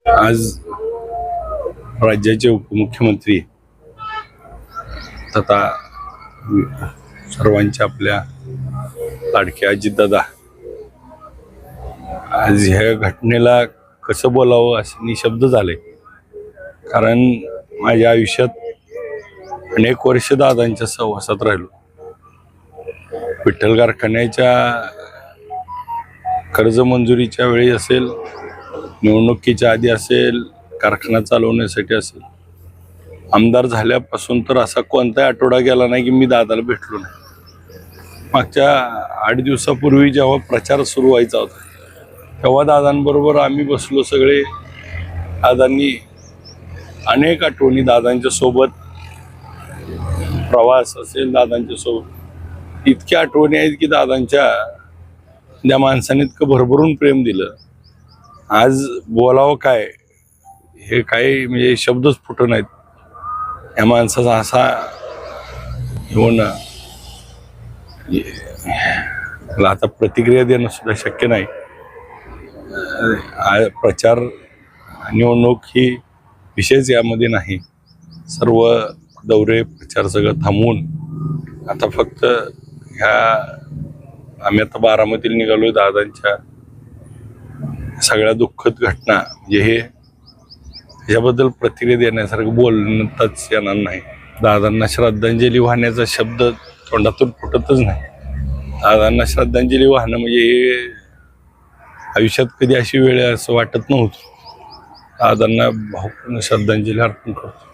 आज राज्याचे उपमुख्यमंत्री तथा सर्वांच्या आपल्या लाडक्या अजितदादा आज ह्या घटनेला कसं बोलावं असं निशब्द झाले. कारण माझ्या आयुष्यात अनेक वर्ष दादांच्या सहवासात राहिलो. विठ्ठल कारखान्याच्या कर्ज मंजुरीच्या वेळी असेल, निवडणुकीच्या आधी असेल, कारखाना चालवण्यासाठी असेल, आमदार झाल्यापासून तर असा कोणताही आठवडा गेला नाही की मी दादाला भेटलो नाही. मागच्या 8 दिवसापूर्वी जेव्हा प्रचार सुरू व्हायचा होता तेव्हा दादांबरोबर आम्ही बसलो सगळे. दादांनी अनेक आठवणी, दादांच्या सोबत प्रवास असेल, दादांच्या सोबत इतक्या आठवणी आहेत की दादांच्या त्या माणसाने इतकं भरभरून प्रेम दिलं. आज बोलावं काय हे काही म्हणजे शब्दच फुटत नाहीत. या माणसाचा असा होणं आता प्रतिक्रिया देणं सुद्धा शक्य नाही. प्रचार निवडणूक ही विषयच यामध्ये नाही. सर्व दौरे प्रचार सगळं थांबवून आता फक्त आम्ही आता बारामतीला निघालोय. दादांच्या सगळ्या दुःखद घटना म्हणजे हे ह्याबद्दल प्रतिक्रिया देण्यासारखं बोलणंच येणार नाही. दादांना श्रद्धांजली वाहण्याचा शब्द तोंडातून फुटतच नाही. दादांना श्रद्धांजली वाहणं म्हणजे हे आयुष्यात कधी अशी वेळ असं वाटत नव्हतं. दादांना भावपूर्ण श्रद्धांजली अर्पण करतो.